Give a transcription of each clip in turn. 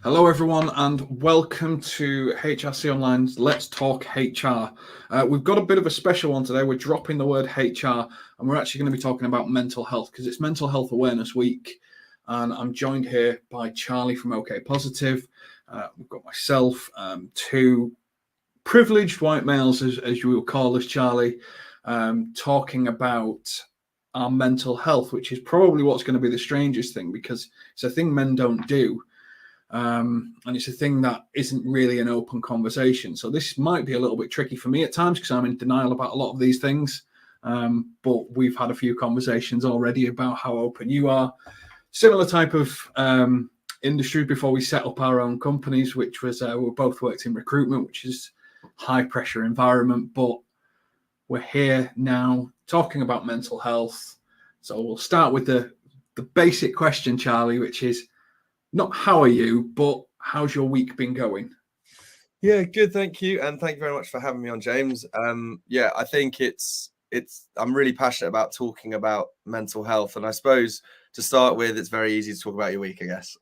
Hello, everyone, and welcome to HRC Online's Let's Talk HR. We've got a bit of a special one today. We're dropping the word HR, and we're actually going to be talking about mental health because it's Mental Health Awareness Week. And I'm joined here by Charlie from OK Positive. We've got myself, two privileged white males, as you will call us, Charlie, talking about our mental health, which is probably what's going to be the strangest thing because it's a thing men don't do. And it's a thing that isn't really an open conversation. So this might be a little bit tricky for me at times because I'm in denial about a lot of these things. But we've had a few conversations already about how open you are. Similar type of industry before we set up our own companies, which was we both worked in recruitment, which is high pressure environment. But we're here now talking about mental health. So we'll start with the basic question, Charlie, which is, not how are you, but how's your week been going? Yeah, good, thank you. And thank you very much for having me on, James. I think I'm really passionate about talking about mental health. And I suppose to start with, it's very easy to talk about your week, I guess.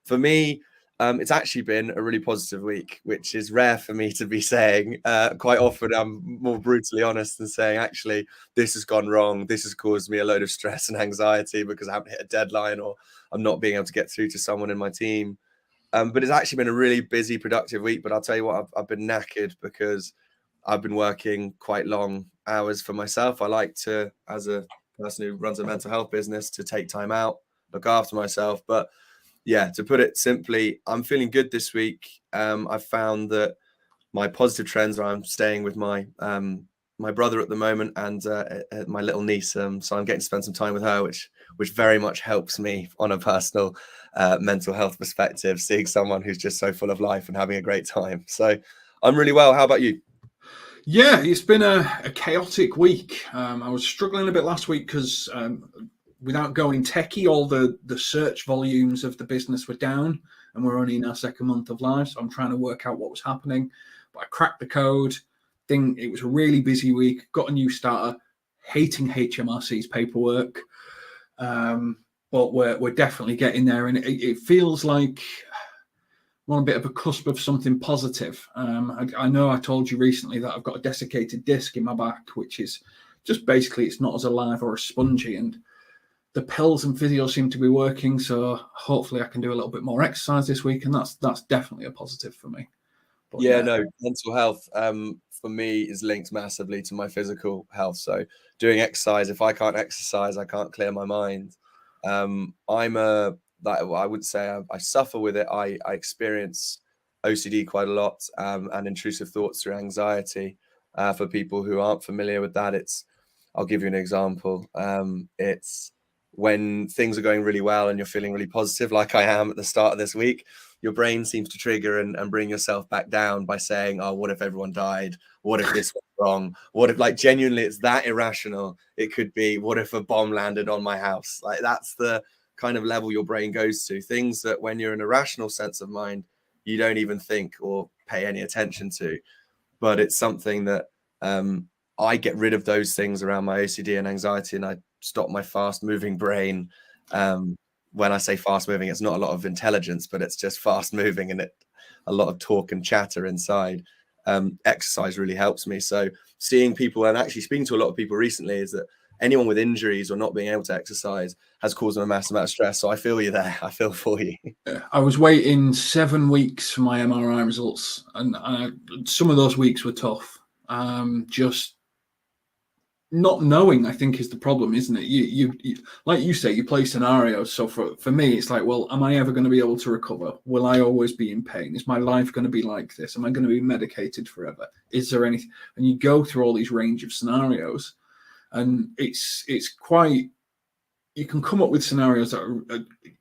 For me, it's actually been a really positive week, which is rare for me to be saying. Quite often I'm more brutally honest and saying, actually, this has gone wrong. This has caused me a load of stress and anxiety because I haven't hit a deadline or I'm not being able to get through to someone in my team. But it's actually been a really busy, productive week. But I'll tell you what, I've been knackered because I've been working quite long hours for myself. I like to, as a person who runs a mental health business, to take time out, look after myself. But yeah, to put it simply, I'm feeling good this week. I've found that my positive trends are I'm staying with my brother at the moment and my little niece. So I'm getting to spend some time with her, which very much helps me on a personal mental health perspective, seeing someone who's just so full of life and having a great time. So I'm really well. How about you? Yeah, it's been a chaotic week. I was struggling a bit last week because without going techie, all the search volumes of the business were down and we're only in our second month of life. So I'm trying to work out what was happening. But I cracked the code. It was a really busy week. Got a new starter. Hating HMRC's paperwork. But we're definitely getting there. And it feels like we're on a bit of a cusp of something positive. I know I told you recently that I've got a desiccated disc in my back, which is just basically it's not as alive or as spongy. And the pills and physio seem to be working. So hopefully I can do a little bit more exercise this week. And that's definitely a positive for me. But Yeah, no, mental health for me is linked massively to my physical health. So doing exercise, if I can't exercise, I can't clear my mind. I would say I suffer with it. I experience OCD quite a lot and intrusive thoughts through anxiety. For people who aren't familiar with that, I'll give you an example. It's when things are going really well and you're feeling really positive, like I am at the start of this week, your brain seems to trigger and bring yourself back down by saying, oh, what if everyone died? What if this went wrong? What if, like, genuinely it's that irrational? It could be, what if a bomb landed on my house? Like, that's the kind of level your brain goes to. Things that when you're in a rational sense of mind, you don't even think or pay any attention to. But it's something that I get rid of those things around my OCD and anxiety, and I stop my fast moving brain. When I say fast moving, it's not a lot of intelligence, but it's just fast moving and a lot of talk and chatter inside. Exercise really helps me. So seeing people and actually speaking to a lot of people recently is that anyone with injuries or not being able to exercise has caused them a massive amount of stress. So I feel you there. I feel for you. I was waiting 7 weeks for my MRI results, and some of those weeks were tough. Just not knowing, I think, is the problem, isn't it? You like you say, you play scenarios. So for me, it's like, well, am I ever going to be able to recover? Will I always be in pain? Is my life going to be like this? Am I going to be medicated forever? Is there anything? And you go through all these range of scenarios, and it's quite. You can come up with scenarios that are,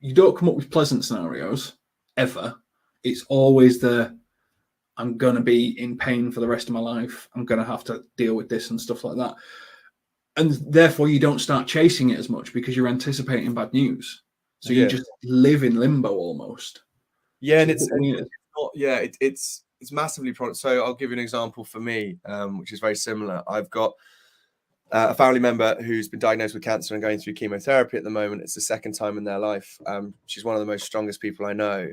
you don't come up with pleasant scenarios ever. It's always I'm going to be in pain for the rest of my life. I'm going to have to deal with this and stuff like that. And therefore you don't start chasing it as much because you're anticipating bad news. So you just live in limbo almost. Yeah, and it's massively product. So I'll give you an example for me, which is very similar. I've got a family member who's been diagnosed with cancer and going through chemotherapy at the moment. It's the second time in their life. She's one of the most strongest people I know.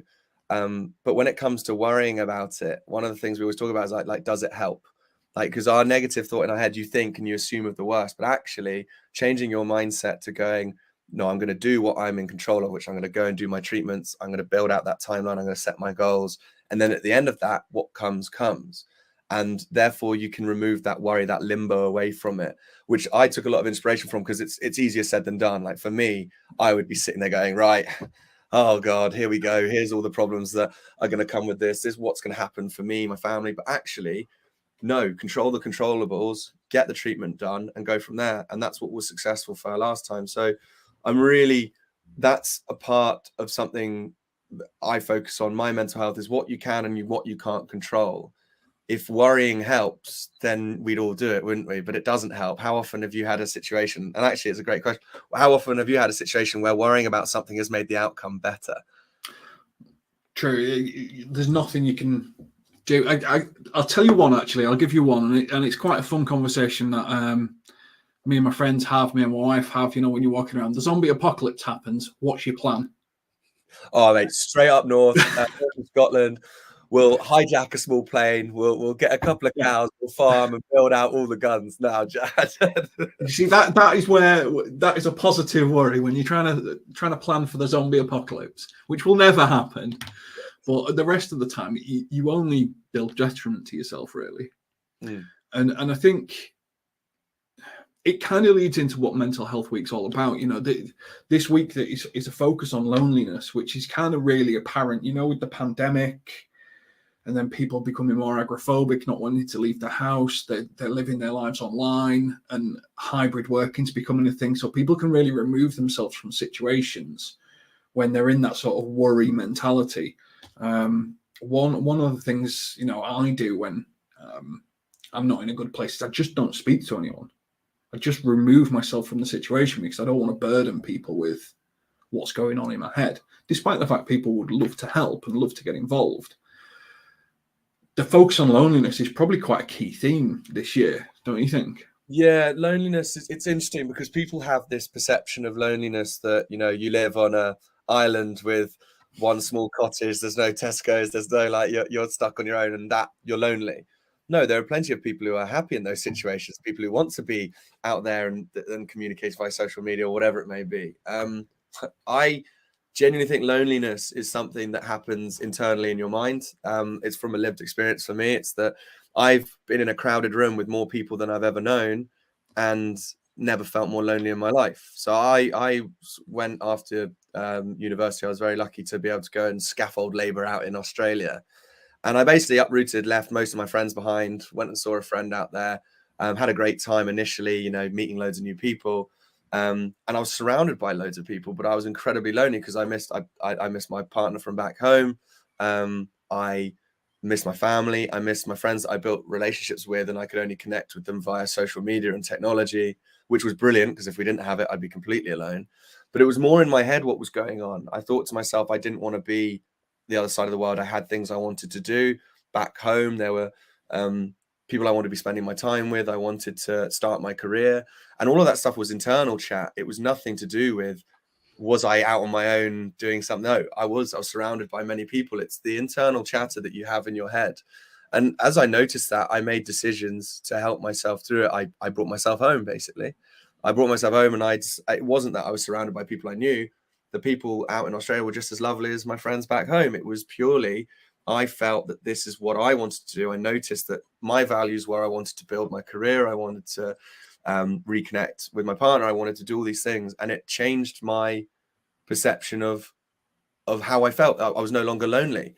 But when it comes to worrying about it, one of the things we always talk about is like does it help? Like, because our negative thought in our head, you think and you assume of the worst, but actually changing your mindset to going, no, I'm going to do what I'm in control of, which I'm going to go and do my treatments. I'm going to build out that timeline. I'm going to set my goals. And then at the end of that, what comes. And therefore you can remove that worry, that limbo away from it, which I took a lot of inspiration from, because it's easier said than done. Like for me, I would be sitting there going, right, oh God, here we go. Here's all the problems that are going to come with this. This is what's going to happen for me, my family. But actually, no, control the controllables, get the treatment done and go from there. And that's what was successful for our last time. So that's a part of something that I focus on. My mental health is what you can and what you can't control. If worrying helps, then we'd all do it, wouldn't we? But it doesn't help. How often have you had a situation, and actually it's a great question, how often have you had a situation where worrying about something has made the outcome better? True. There's nothing you can do. I'll tell you one, actually. I'll give you one, and it's quite a fun conversation that me and my friends have, me and my wife have. You know, when you're walking around, the zombie apocalypse happens. What's your plan? Oh, mate, straight up north, Scotland. We'll hijack a small plane. We'll get a couple of cows. We'll farm and build out all the guns. Now, you see, that is a positive worry when you're trying to plan for the zombie apocalypse, which will never happen. But the rest of the time, you only build detriment to yourself, really. And I think it kind of leads into what Mental Health Week's all about. You know, this week is a focus on loneliness, which is kind of really apparent, you know, with the pandemic, and then people becoming more agoraphobic, not wanting to leave the house. They're living their lives online, and hybrid working's becoming a thing. So people can really remove themselves from situations when they're in that sort of worry mentality. One of the things, you know, I do when I'm not in a good place is I just don't speak to anyone. I just remove myself from the situation because I don't want to burden people with what's going on in my head, despite the fact people would love to help and love to get involved. The focus on loneliness is probably quite a key theme this year, don't you think? Yeah, loneliness it's interesting because people have this perception of loneliness that, you know, you live on a island with one small cottage, there's no Tesco's, there's no like you're stuck on your own and that you're lonely. No, there are plenty of people who are happy in those situations, people who want to be out there and communicate via social media or whatever it may be. I genuinely think loneliness is something that happens internally in your mind. It's from a lived experience for me. It's that I've been in a crowded room with more people than I've ever known and never felt more lonely in my life. So I went after university. I was very lucky to be able to go and scaffold labor out in Australia. And I basically uprooted, left most of my friends behind, went and saw a friend out there, had a great time initially, you know, meeting loads of new people. And I was surrounded by loads of people, but I was incredibly lonely because I missed my partner from back home. I missed my family. I missed my friends that I built relationships with, and I could only connect with them via social media and technology, which was brilliant because if we didn't have it, I'd be completely alone. But it was more in my head what was going on. I thought to myself, I didn't want to be the other side of the world. I had things I wanted to do back home. There were people I wanted to be spending my time with. I wanted to start my career, and all of that stuff was internal chat. It was nothing to do with, was I out on my own doing something? No, I was surrounded by many people. It's the internal chatter that you have in your head. And as I noticed that, I made decisions to help myself through it. I brought myself home, basically. I brought myself home, and it wasn't that I was surrounded by people I knew. The people out in Australia were just as lovely as my friends back home. It was purely, I felt that this is what I wanted to do. I noticed that my values were I wanted to build my career. I wanted to reconnect with my partner. I wanted to do all these things, and it changed my perception of how I felt. I was no longer lonely,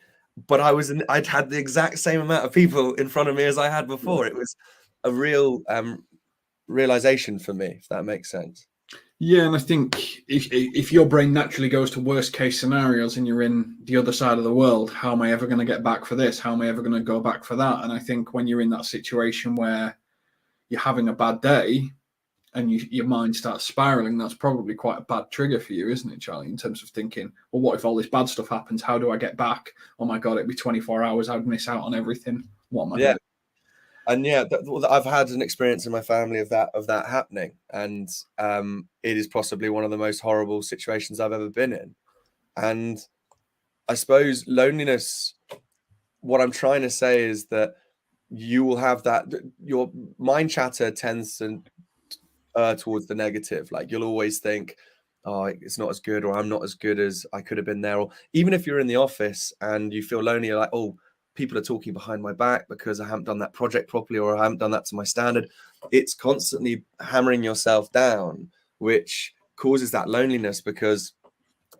but I'd had the exact same amount of people in front of me as I had before. It was a real realization for me, if that makes sense. Yeah, and I think if your brain naturally goes to worst case scenarios and you're in the other side of the world, how am I ever going to get back for this? How am I ever going to go back for that? And I think when you're in that situation where you're having a bad day and your mind starts spiraling, that's probably quite a bad trigger for you, isn't it, Charlie, in terms of thinking, well, what if all this bad stuff happens? How do I get back? Oh my God, it'd be 24 hours. I'd miss out on everything. What am I doing? And yeah, I've had an experience in my family of that happening, and it is possibly one of the most horrible situations I've ever been in. And I suppose loneliness, what I'm trying to say is that you will have that, your mind chatter tends to towards the negative. Like you'll always think, oh, it's not as good, or I'm not as good as I could have been there. Or even if you're in the office and you feel lonely, you're like, oh, people are talking behind my back because I haven't done that project properly, or I haven't done that to my standard. It's constantly hammering yourself down, which causes that loneliness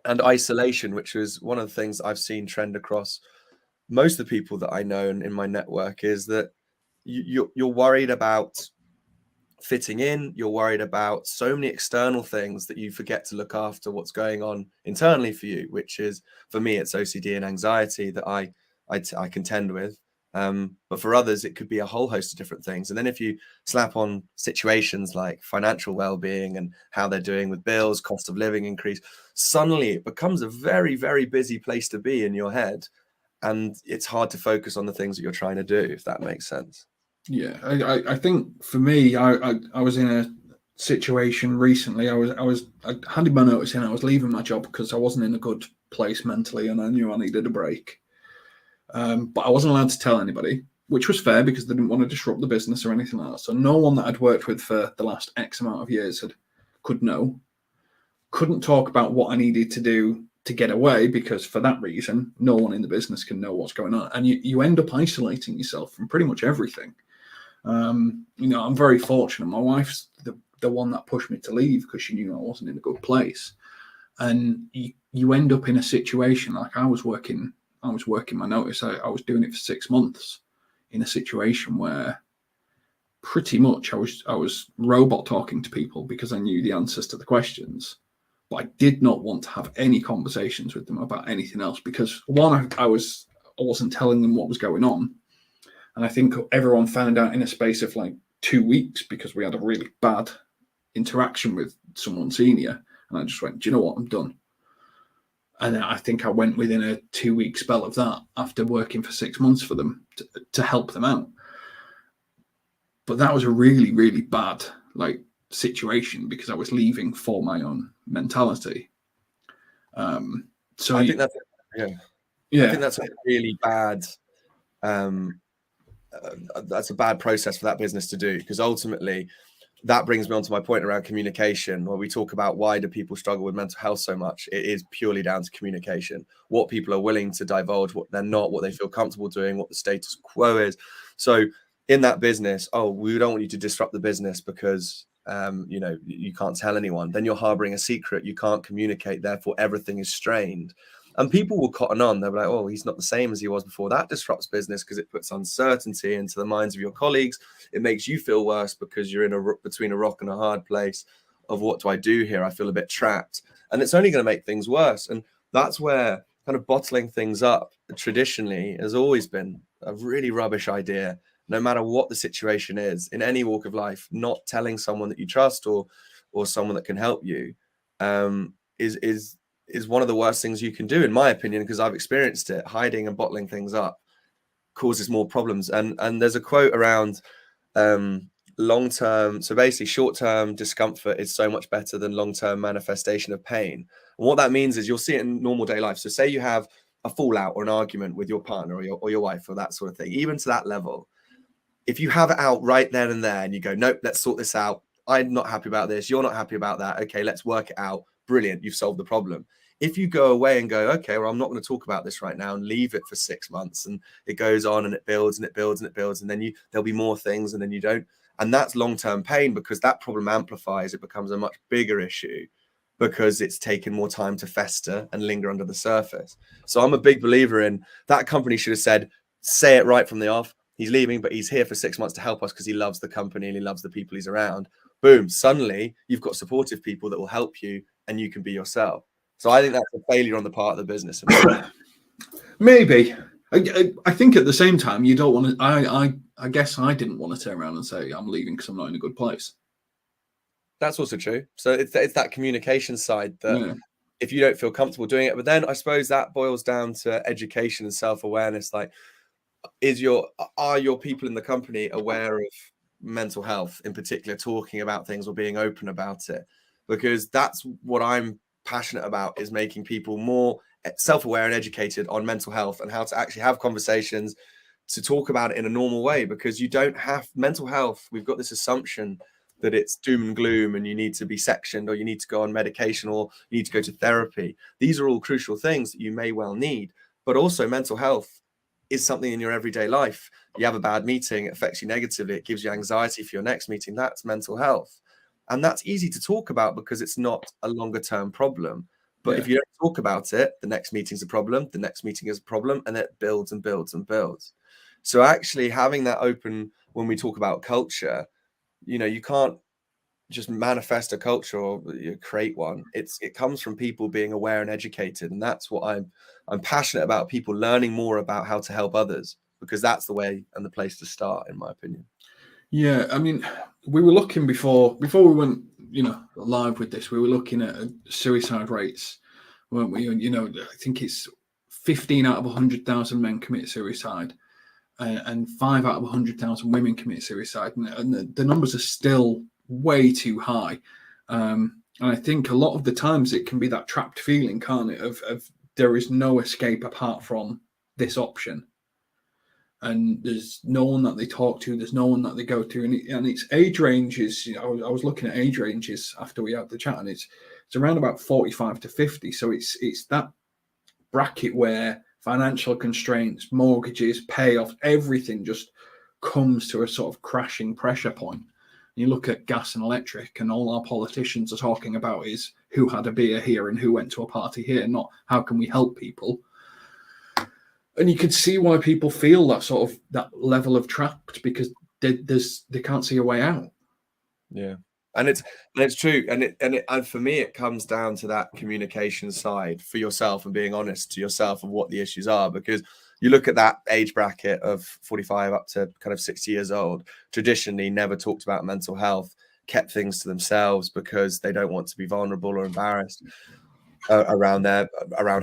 and isolation, which is one of the things I've seen trend across most of the people that I know in my network, is that you're worried about fitting in, you're worried about so many external things that you forget to look after what's going on internally for you, which is, for me, it's OCD and anxiety that I contend with. But for others, it could be a whole host of different things. And then if you slap on situations like financial well-being and how they're doing with bills, cost of living increase, suddenly it becomes a very, very busy place to be in your head. And it's hard to focus on the things that you're trying to do, if that makes sense. Yeah, I think for me, I was in a situation recently. I handed my notice in. I was leaving my job because I wasn't in a good place mentally, and I knew I needed a break. But I wasn't allowed to tell anybody, which was fair because they didn't want to disrupt the business or anything like that. So no one that I'd worked with for the last X amount of years could know. Couldn't talk about what I needed to do to get away, because for that reason, no one in the business can know what's going on, and you end up isolating yourself from pretty much everything. I'm very fortunate. My wife's the one that pushed me to leave because she knew I wasn't in a good place. And you end up in a situation like I was working my notice. I was doing it for 6 months in a situation where pretty much I was robot talking to people because I knew the answers to the questions. But I did not want to have any conversations with them about anything else because, one, I wasn't telling them what was going on. And I think everyone found out in a space of like 2 weeks because we had a really bad interaction with someone senior. And I just went, do you know what? I'm done. And I think I went within a 2-week spell of that after working for 6 months for them to help them out. But that was a really, really bad situation because I was leaving for my own mentality. So I think that's yeah. I think that's a really bad. That's a bad process for that business to do, because ultimately that brings me on to my point around communication, where we talk about why do people struggle with mental health so much. It is purely down to communication, what people are willing to divulge, what they're not, what they feel comfortable doing, what the status quo is. So in that business, oh, we don't want you to disrupt the business because you can't tell anyone. Then you're harboring a secret, you can't communicate, therefore everything is strained. And people will cotton on. They'll be like, oh, he's not the same as he was before. That disrupts business because it puts uncertainty into the minds of your colleagues. It makes you feel worse because you're between a rock and a hard place of, what do I do here? I feel a bit trapped. And it's only going to make things worse. And that's where kind of bottling things up traditionally has always been a really rubbish idea. No matter what the situation is, in any walk of life, not telling someone that you trust or someone that can help you is one of the worst things you can do, in my opinion, because I've experienced it. Hiding and bottling things up causes more problems. And there's a quote around long-term, so basically short-term discomfort is so much better than long-term manifestation of pain. And what that means is you'll see it in normal day life. So say you have a fallout or an argument with your partner or your wife or that sort of thing, even to that level. If you have it out right then and there and you go, nope, let's sort this out. I'm not happy about this. You're not happy about that. Okay, let's work it out. Brilliant. You've solved the problem. If you go away and go, okay, well, I'm not going to talk about this right now, and leave it for 6 months, and it goes on and it builds and it builds and it builds, and then there'll be more things, and then you don't. And that's long-term pain, because that problem amplifies. It becomes a much bigger issue because it's taken more time to fester and linger under the surface. So I'm a big believer in that. Company should have said, say it right from the off. He's leaving, but he's here for 6 months to help us because he loves the company and he loves the people he's around. Boom. Suddenly you've got supportive people that will help you and you can be yourself. So I think that's a failure on the part of the business. Maybe. I think at the same time, you don't want to, I guess I didn't want to turn around and say I'm leaving because I'm not in a good place. That's also true. So it's that communication side that if you don't feel comfortable doing it, but then I suppose that boils down to education and self-awareness. Like, are your people in the company aware of mental health in particular, talking about things or being open about it? Because that's what I'm passionate about, is making people more self-aware and educated on mental health and how to actually have conversations to talk about it in a normal way, because you don't have mental health. We've got this assumption that it's doom and gloom and you need to be sectioned or you need to go on medication or you need to go to therapy. These are all crucial things that you may well need, but also mental health is something in your everyday life. You have a bad meeting, it affects you negatively, it gives you anxiety for your next meeting. That's mental health. And that's easy to talk about because it's not a longer term problem. But if you don't talk about it, the next meeting's a problem, the next meeting is a problem, and it builds and builds and builds. So actually having that open, when we talk about culture, you know, you can't just manifest a culture or you create one. It comes from people being aware and educated. And that's what I'm passionate about, people learning more about how to help others, because that's the way and the place to start, in my opinion. Yeah, I mean, we were looking before we went, you know, live with this. We were looking at suicide rates, weren't we? And, you know, I think it's 15 out of 100,000 men commit suicide, and 5 out of 100,000 women commit suicide, and the numbers are still way too high. And I think a lot of the times it can be that trapped feeling, can't it, of there is no escape apart from this option. And there's no one that they talk to, there's no one that they go to, and it's age ranges. You know, I was looking at age ranges after we had the chat, and it's around about 45 to 50. So it's that bracket where financial constraints, mortgages, payoffs, everything just comes to a sort of crashing pressure point. You look at gas and electric, and all our politicians are talking about is who had a beer here and who went to a party here, not how can we help people. And you can see why people feel that sort of that level of trapped, because they can't see a way out. Yeah, and it's true, and for me, it comes down to that communication side for yourself and being honest to yourself of what the issues are. Because you look at that age bracket of 45 up to kind of 60 years old, traditionally never talked about mental health, kept things to themselves because they don't want to be vulnerable or embarrassed around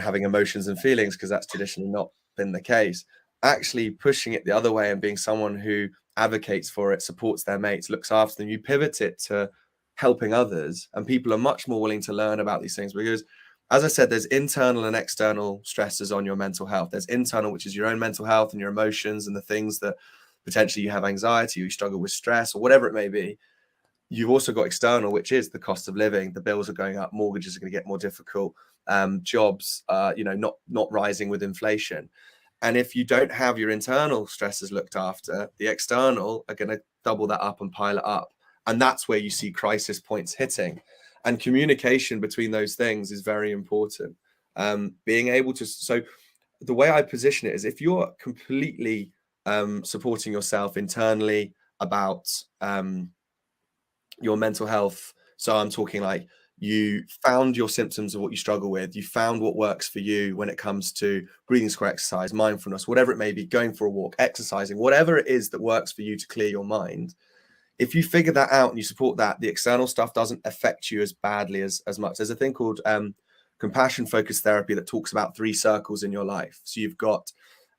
having emotions and feelings, because that's traditionally not been the case. Actually pushing it the other way and being someone who advocates for it, supports their mates, looks after them, you pivot it to helping others, and people are much more willing to learn about these things. Because, as I said, there's internal and external stresses on your mental health. There's internal, which is your own mental health and your emotions and the things that potentially you have anxiety or you struggle with stress or whatever it may be. You've also got external, which is the cost of living. The bills are going up, mortgages are going to get more difficult, jobs, not rising with inflation. And if you don't have your internal stresses looked after, the external are going to double that up and pile it up. And that's where you see crisis points hitting. And communication between those things is very important. Being able to, so the way I position it is, if you're completely supporting yourself internally about your mental health, so I'm talking like you found your symptoms of what you struggle with, you found what works for you when it comes to breathing square exercise, mindfulness, whatever it may be, going for a walk, exercising, whatever it is that works for you to clear your mind. If you figure that out and you support that, the external stuff doesn't affect you as badly as much. There's a thing called compassion focused therapy that talks about 3 circles in your life. So you've got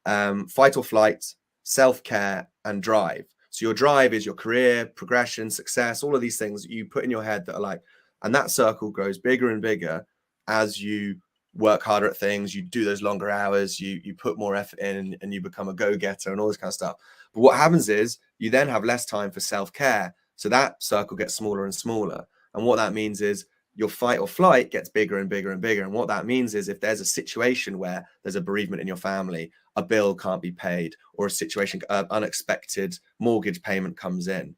fight or flight, self-care, and drive. So your drive is your career, progression, success, all of these things that you put in your head that are like, and that circle grows bigger and bigger as you work harder at things, you do those longer hours, you put more effort in, and you become a go-getter and all this kind of stuff. But what happens is you then have less time for self-care. So that circle gets smaller and smaller. And what that means is your fight or flight gets bigger and bigger and bigger. And what that means is if there's a situation where there's a bereavement in your family, a bill can't be paid, or a situation, unexpected mortgage payment comes in,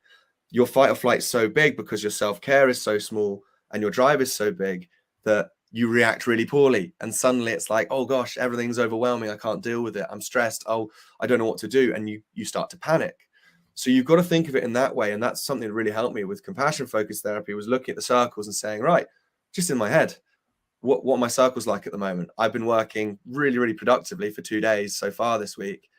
your fight or flight is so big because your self-care is so small and your drive is so big that you react really poorly. And suddenly it's like, oh gosh, everything's overwhelming. I can't deal with it. I'm stressed. Oh, I don't know what to do. And you start to panic. So you've got to think of it in that way. And that's something that really helped me with compassion focused therapy, was looking at the circles and saying, right, just in my head, what are my circles like at the moment? I've been working really, really productively for 2 days so far this week,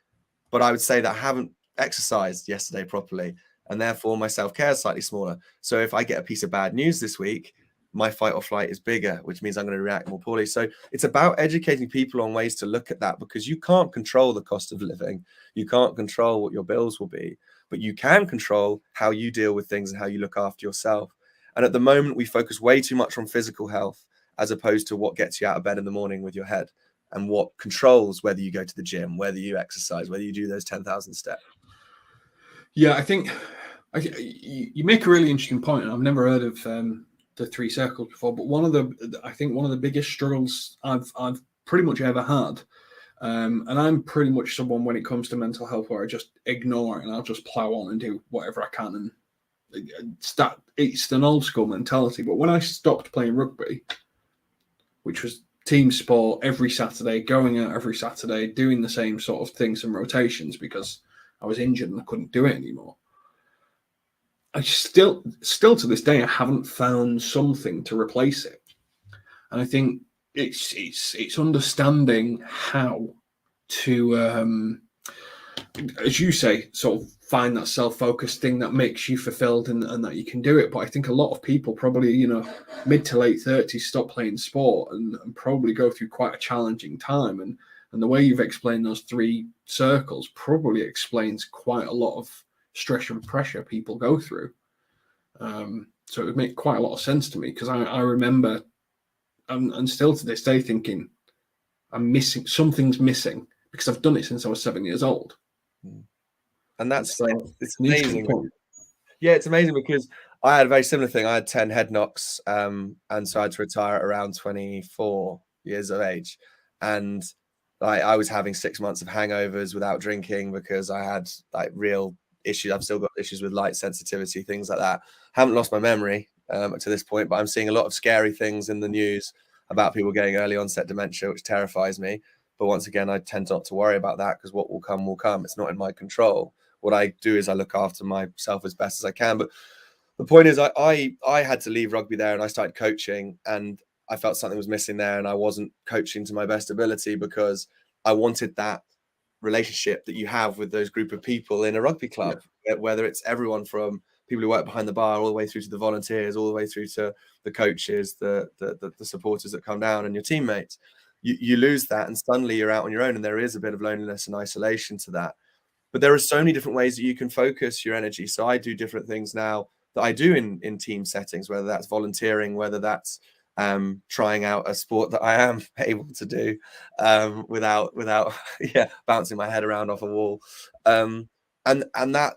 but I would say that I haven't exercised yesterday properly, and therefore my self-care is slightly smaller. So if I get a piece of bad news this week, my fight or flight is bigger, which means I'm going to react more poorly. So it's about educating people on ways to look at that, because you can't control the cost of living. You can't control what your bills will be, but you can control how you deal with things and how you look after yourself. And at the moment, we focus way too much on physical health as opposed to what gets you out of bed in the morning with your head. and what controls whether you go to the gym, whether you exercise, whether you do those 10,000 steps? Yeah, I think you make a really interesting point, and I've never heard of the 3 circles before. But one of the biggest struggles I've pretty much ever had, and I'm pretty much someone when it comes to mental health where I just ignore it and I'll just plow on and do whatever I can, and it's an old school mentality. But when I stopped playing rugby, which was team sport every Saturday, going out every Saturday, doing the same sort of things and rotations because I was injured and I couldn't do it anymore. I still to this day, I haven't found something to replace it. And I think it's understanding how to, as you say, sort of find that self-focused thing that makes you fulfilled and that you can do it. But I think a lot of people probably, mid to late 30s stop playing sport and probably go through quite a challenging time. And the way you've explained those 3 circles probably explains quite a lot of stress and pressure people go through. So it would make quite a lot of sense to me, because I remember, and still to this day, thinking something's missing because I've done it since I was 7 years old. And it's amazing. Yeah, it's amazing because I had a very similar thing. I had 10 head knocks, and so I had to retire at around 24 years of age. And I was having 6 months of hangovers without drinking because I had real issues. I've still got issues with light sensitivity, things like that. Haven't lost my memory to this point, but I'm seeing a lot of scary things in the news about people getting early onset dementia, which terrifies me. But once again, I tend not to worry about that because what will come will come. It's not in my control. What I do is I look after myself as best as I can. But the point is, I had to leave rugby there and I started coaching, and I felt something was missing there, and I wasn't coaching to my best ability because I wanted that relationship that you have with those group of people in a rugby club, whether it's everyone from people who work behind the bar all the way through to the volunteers, all the way through to the coaches, the supporters that come down, and your teammates. You lose that, and suddenly you're out on your own, and there is a bit of loneliness and isolation to that. But there are so many different ways that you can focus your energy. So I do different things now that I do in team settings, whether that's volunteering, whether that's trying out a sport that I am able to do without bouncing my head around off a wall. And that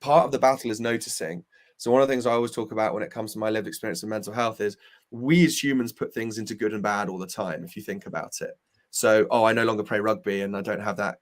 part of the battle is noticing. So one of the things I always talk about when it comes to my lived experience of mental health is we as humans put things into good and bad all the time, if you think about it. So, I no longer play rugby and I don't have that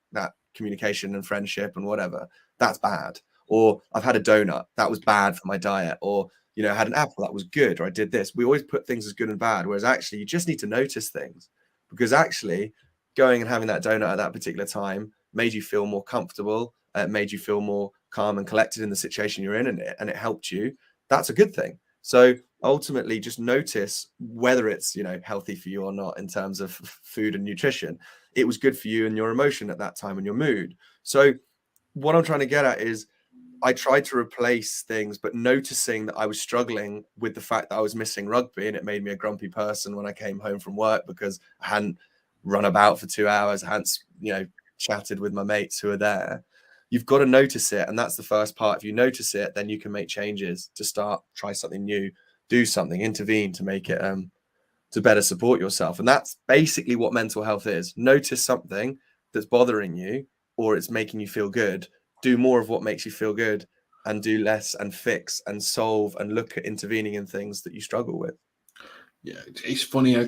communication and friendship and whatever. That's bad. Or I've had a donut. That was bad for my diet. Or, I had an apple. That was good. Or I did this. We always put things as good and bad. Whereas actually you just need to notice things, because actually going and having that donut at that particular time made you feel more comfortable. Made you feel more calm and collected in the situation you're in, and it helped you. That's a good thing. So ultimately just notice whether it's, healthy for you or not in terms of food and nutrition. It was good for you and your emotion at that time and your mood. So what I'm trying to get at is I tried to replace things, but noticing that I was struggling with the fact that I was missing rugby, and it made me a grumpy person when I came home from work because I hadn't run about for 2 hours, I hadn't, chatted with my mates who are there. You've got to notice it. And that's the first part. If you notice it, then you can make changes to try something new, do something, intervene to make it, to better support yourself. And that's basically what mental health is. Notice something that's bothering you or it's making you feel good. Do more of what makes you feel good and do less and fix and solve and look at intervening in things that you struggle with. Yeah, it's funny. I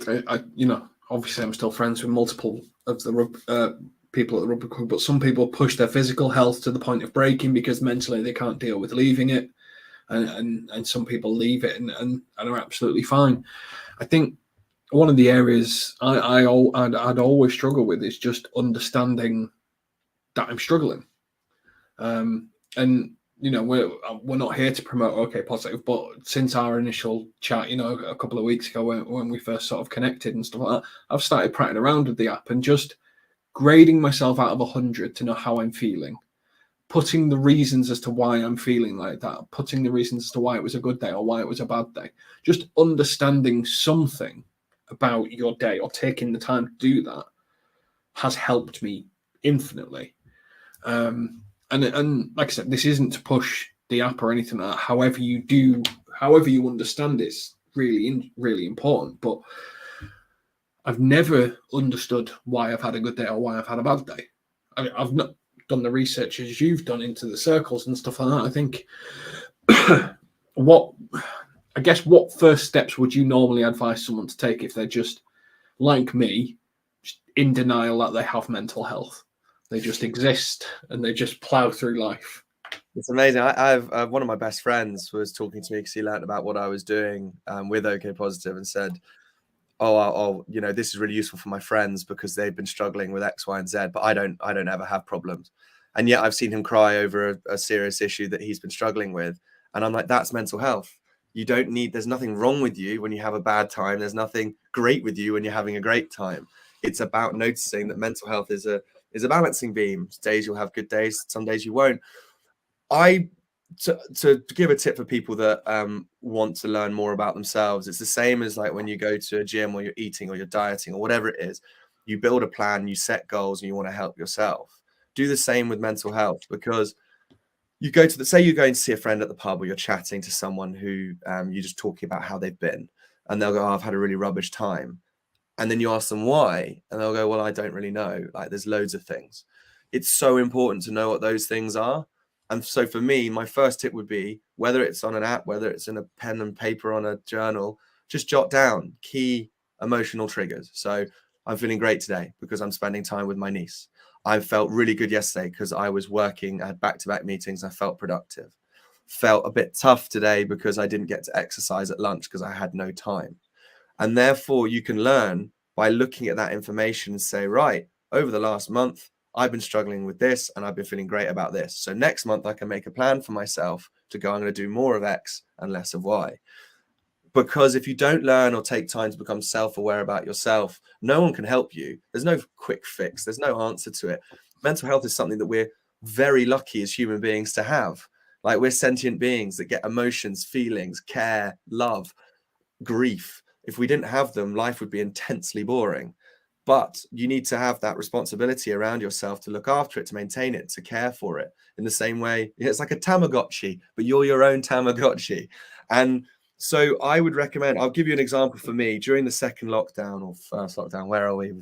obviously I'm still friends with multiple of the people at the rugby club, but some people push their physical health to the point of breaking because mentally they can't deal with leaving it, and some people leave it and are absolutely fine. I think one of the areas I'd always struggle with is just understanding that I'm struggling, and we're not here to promote OK Positive, but since our initial chat, a couple of weeks ago when we first sort of connected and stuff like that, I've started prattling around with the app and just grading myself out of 100 to know how I'm feeling, putting the reasons as to why I'm feeling like that, putting the reasons as to why it was a good day or why it was a bad day. Just understanding something about your day or taking the time to do that has helped me infinitely. And like I said, this isn't to push the app or anything like that. However you understand it's really, really important. But I've never understood why I've had a good day or why I've had a bad day. I've not done the research as you've done into the circles and stuff like that. I think what first steps would you normally advise someone to take if they're just like me, just in denial that they have mental health? They just exist and they just plow through life. It's amazing. I've one of my best friends was talking to me because he learned about what I was doing with OK Positive and said, oh, this is really useful for my friends because they've been struggling with X, Y, and Z, but I don't ever have problems. And yet I've seen him cry over a serious issue that he's been struggling with. And I'm like, that's mental health. There's nothing wrong with you when you have a bad time. There's nothing great with you when you're having a great time. It's about noticing that mental health is a balancing beam. Days you'll have good days, some days you won't. To give a tip for people that want to learn more about themselves, it's the same as like when you go to a gym or you're eating or you're dieting or whatever it is. You build a plan, you set goals, and you want to help yourself. Do the same with mental health, because you go to say you're going to see a friend at the pub or you're chatting to someone who you're just talking about how they've been, and they'll go, oh, I've had a really rubbish time. And then you ask them why, and they'll go, well, I don't really know. Like, there's loads of things. It's so important to know what those things are. And so for me, my first tip would be, whether it's on an app, whether it's in a pen and paper on a journal, just jot down key emotional triggers. So I'm feeling great today because I'm spending time with my niece. I felt really good yesterday because I was working, I had back-to-back meetings, I felt productive. Felt a bit tough today because I didn't get to exercise at lunch because I had no time. And therefore you can learn by looking at that information and say, right, over the last month, I've been struggling with this and I've been feeling great about this. So next month I can make a plan for myself to go, I'm going to do more of X and less of Y. Because if you don't learn or take time to become self-aware about yourself, no one can help you. There's no quick fix. There's no answer to it. Mental health is something that we're very lucky as human beings to have. Like, we're sentient beings that get emotions, feelings, care, love, grief. If we didn't have them, life would be intensely boring. But you need to have that responsibility around yourself to look after it, to maintain it, to care for it. In the same way, it's like a Tamagotchi, but you're your own Tamagotchi. And so I would recommend, I'll give you an example for me. During the second lockdown or first lockdown, where are we?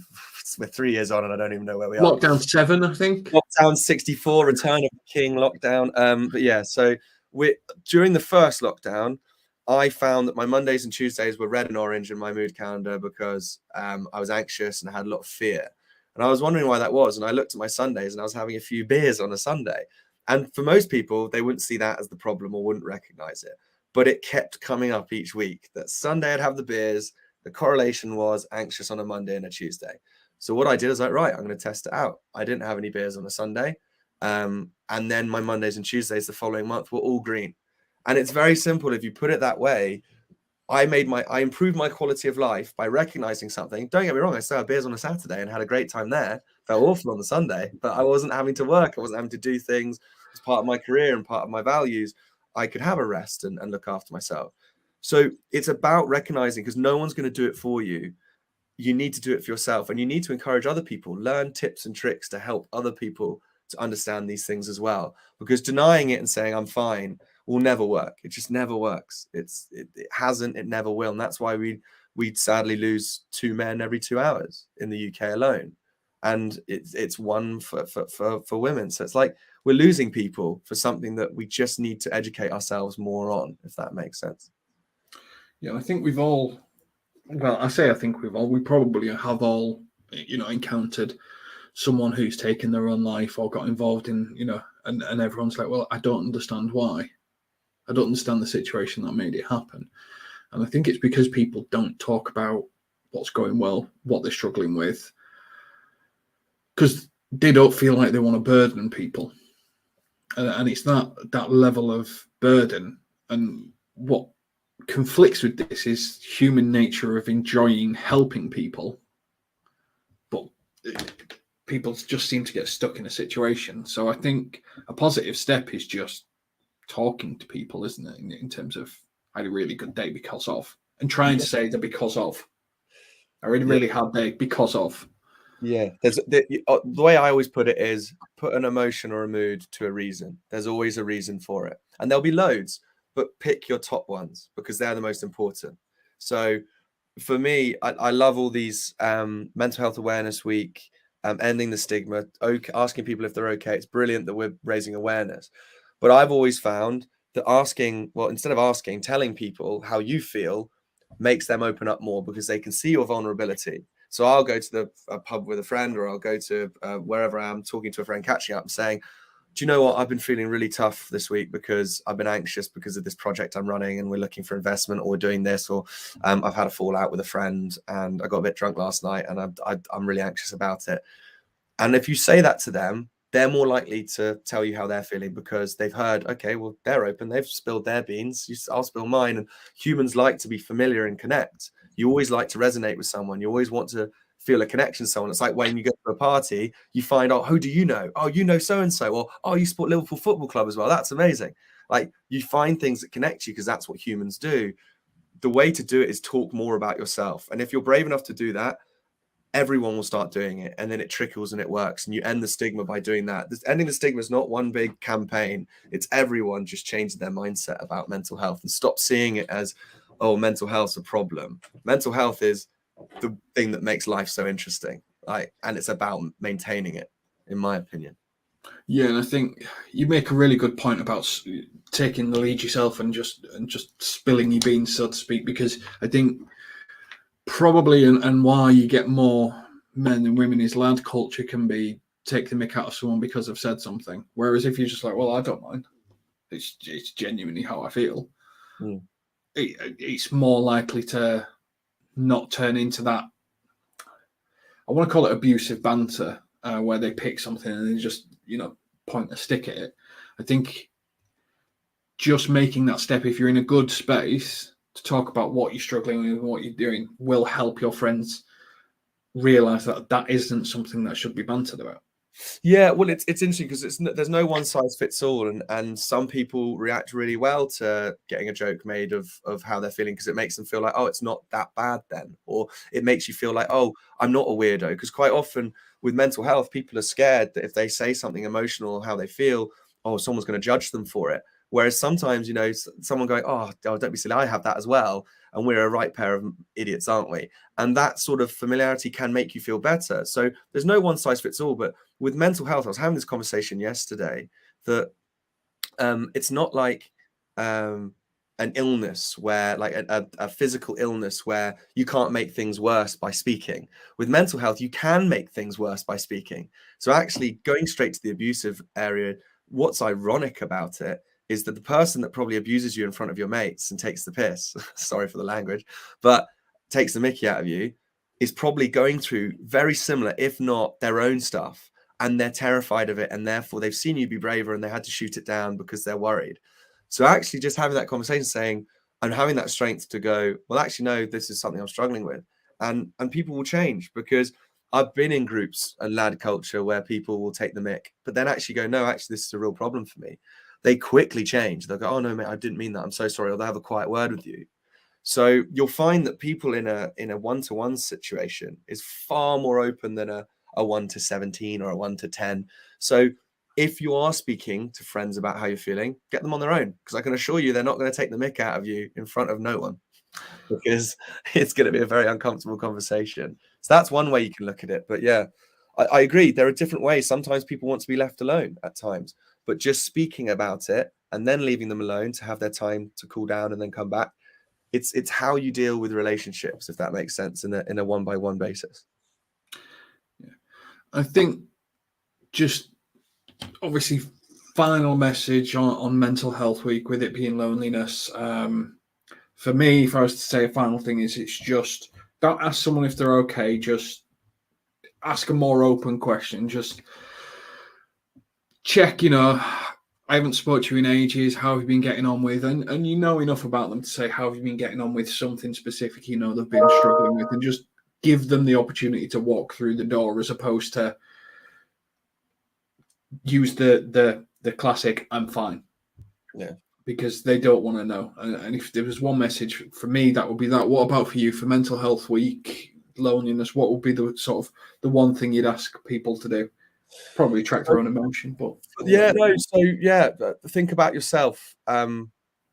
We're 3 years on and I don't even know where we are. Lockdown 7, I think. Lockdown 64, Return of the King lockdown. But yeah, so during the first lockdown, I found that my Mondays and Tuesdays were red and orange in my mood calendar because I was anxious and I had a lot of fear. And I was wondering why that was. And I looked at my Sundays and I was having a few beers on a Sunday. And for most people, they wouldn't see that as the problem or wouldn't recognize it. But it kept coming up each week that Sunday I'd have the beers. The correlation was anxious on a Monday and a Tuesday. So what I did is like, right, I'm going to test it out. I didn't have any beers on a Sunday. And then my Mondays and Tuesdays the following month were all green. And it's very simple. If you put it that way, I improved my quality of life by recognizing something. Don't get me wrong, I still had beers on a Saturday and had a great time there. Felt awful on the Sunday, but I wasn't having to work. I wasn't having to do things as part of my career and part of my values. I could have a rest and look after myself. So it's about recognizing, because no one's going to do it for you. You need to do it for yourself, and you need to encourage other people, learn tips and tricks to help other people to understand these things as well. Because denying it and saying I'm fine will never work. It just never works. It hasn't, it never will. And that's why we sadly lose 2 men every 2 hours in the UK alone. And it's one for women. So it's like we're losing people for something that we just need to educate ourselves more on, if that makes sense. Yeah, I think we've all, well, I think we probably have all, encountered someone who's taken their own life or got involved in, and everyone's like, well, I don't understand why. I don't understand the situation that made it happen. And I think it's because people don't talk about what's going well, what they're struggling with, because they don't feel like they want to burden people. And it's that level of burden. And what conflicts with this is human nature of enjoying helping people. But people just seem to get stuck in a situation. So I think a positive step is just talking to people, isn't it? In terms of, I had a really good day because of, and trying to say the because of. I had a really hard day because of. Yeah, there's the way I always put it is, put an emotion or a mood to a reason. There's always a reason for it, and there'll be loads, but pick your top ones because they're the most important. So for me, I love all these mental health awareness week, ending the stigma, asking people if they're okay. It's brilliant that we're raising awareness. But I've always found that instead of asking, telling people how you feel makes them open up more, because they can see your vulnerability. So I'll go to a pub with a friend, or I'll go to wherever I am, talking to a friend, catching up and saying, do you know what? I've been feeling really tough this week because I've been anxious because of this project I'm running, and we're looking for investment, or we're doing this, or I've had a fallout with a friend and I got a bit drunk last night and I'm really anxious about it. And if you say that to them, they're more likely to tell you how they're feeling, because they've heard, okay, well, they're open, they've spilled their beans, I'll spill mine. And humans like to be familiar and connect. You always like to resonate with someone. You always want to feel a connection to someone. It's like when you go to a party, you find out, who do you know? Oh, you know so-and-so, or oh, you support Liverpool Football Club as well. That's amazing. Like, you find things that connect you, because that's what humans do. The way to do it is talk more about yourself. And if you're brave enough to do that, everyone will start doing it, and then it trickles and it works, and you end the stigma by doing that. Ending the stigma is not one big campaign. It's everyone just changing their mindset about mental health and stop seeing it as, oh, mental health's a problem. Mental health is the thing that makes life so interesting, and it's about maintaining it, in my opinion. Yeah, and I think you make a really good point about taking the lead yourself and just spilling your beans, so to speak, because I think probably and why you get more men than women is lad culture can be take the mick out of someone because they've said something. Whereas if you're just like, well, I don't mind, it's genuinely how I feel. It's more likely to not turn into that. I want to call it abusive banter, where they pick something and they just point a stick at it. I think just making that step, if you're in a good space to talk about what you're struggling with and what you're doing, will help your friends realize that that isn't something that should be bantered about. Yeah, well, it's interesting because there's no one size fits all, and some people react really well to getting a joke made of how they're feeling, because it makes them feel like, oh, it's not that bad then, or it makes you feel like, oh, I'm not a weirdo. Because quite often with mental health, people are scared that if they say something emotional, how they feel, oh, someone's going to judge them for it. Whereas sometimes, someone going, oh, don't be silly, I have that as well, and we're a right pair of idiots, aren't we? And that sort of familiarity can make you feel better. So there's no one size fits all. But with mental health, I was having this conversation yesterday that it's not like an illness where, like a physical illness where you can't make things worse by speaking. With mental health, you can make things worse by speaking. So actually going straight to the abusive area, what's ironic about it is that the person that probably abuses you in front of your mates and takes the piss, sorry for the language, but takes the mickey out of you, is probably going through very similar, if not their own stuff. And they're terrified of it. And therefore they've seen you be braver and they had to shoot it down because they're worried. So actually just having that conversation, saying, and having that strength to go, well, actually, no, this is something I'm struggling with. And people will change, because I've been in groups and lad culture where people will take the mick, but then actually go, no, actually, this is a real problem for me. They quickly change. They'll go, oh, no, mate, I didn't mean that. I'm so sorry. Or they'll have a quiet word with you. So you'll find that people in a one-to-one situation is far more open than a 1 to 17 or a 1 to 10. So if you are speaking to friends about how you're feeling, get them on their own, because I can assure you they're not going to take the mick out of you in front of no one, because it's going to be a very uncomfortable conversation. So that's one way you can look at it. But yeah, I agree. There are different ways. Sometimes people want to be left alone at times, but just speaking about it and then leaving them alone to have their time to cool down and then come back. It's how you deal with relationships, if that makes sense, in a one-by-one basis. Yeah. I think just obviously final message on Mental Health Week, with it being loneliness. For me, if I was to say a final thing, is it's just don't ask someone if they're okay. Just ask a more open question. Just check, I haven't spoken to you in ages. How have you been getting on with? And you know enough about them to say, how have you been getting on with something specific they've been struggling with, and just give them the opportunity to walk through the door, as opposed to use the classic "I'm fine." Yeah. Because they don't want to know. And if there was one message for me, that would be that. What about for you for Mental Health Week, loneliness? What would be the sort of the one thing you'd ask people to do? Probably track their own emotion, but yeah, no. So yeah, think about yourself.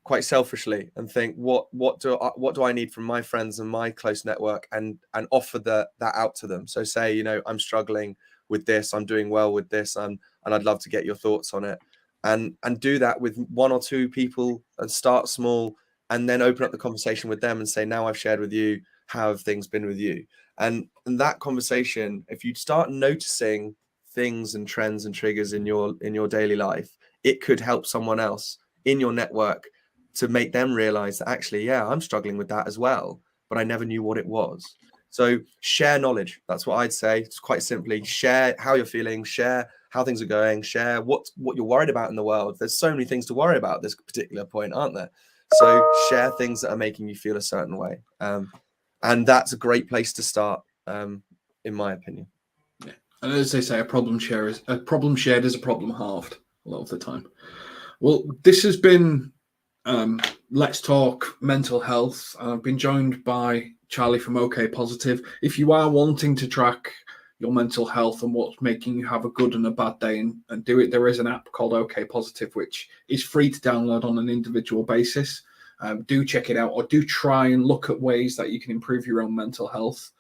quite selfishly and think, what do I need from my friends and my close network, and offer that out to them. So say, you know, I'm struggling with this, I'm doing well with this, and I'd love to get your thoughts on it, and do that with 1 or 2 people, and start small, and then open up the conversation with them and say, now I've shared with you, how have things been with you? And that conversation, if you start noticing things and trends and triggers in your daily life, it could help someone else in your network to make them realize that actually, yeah, I'm struggling with that as well, but I never knew what it was. So share knowledge. That's what I'd say. It's quite simply share how you're feeling, share how things are going, share what you're worried about in the world. There's so many things to worry about at this particular point, aren't there? So share things that are making you feel a certain way. And that's a great place to start, in my opinion. Yeah. And as they say, a problem shared is a problem halved a lot of the time. Well, this has been Let's Talk Mental Health. I've been joined by Charlie from OK Positive. If you are wanting to track your mental health and what's making you have a good and a bad day and do it, there is an app called OK Positive, which is free to download on an individual basis. Do check it out, or do try and look at ways that you can improve your own mental health.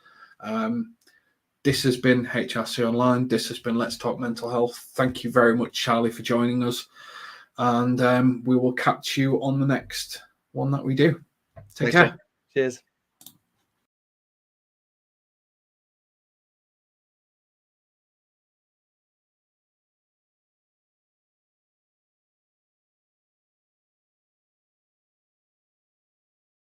This has been HRC Online. This has been Let's Talk Mental Health. Thank you very much, Charlie, for joining us. And we will catch you on the next one that we do. Take care. Cheers.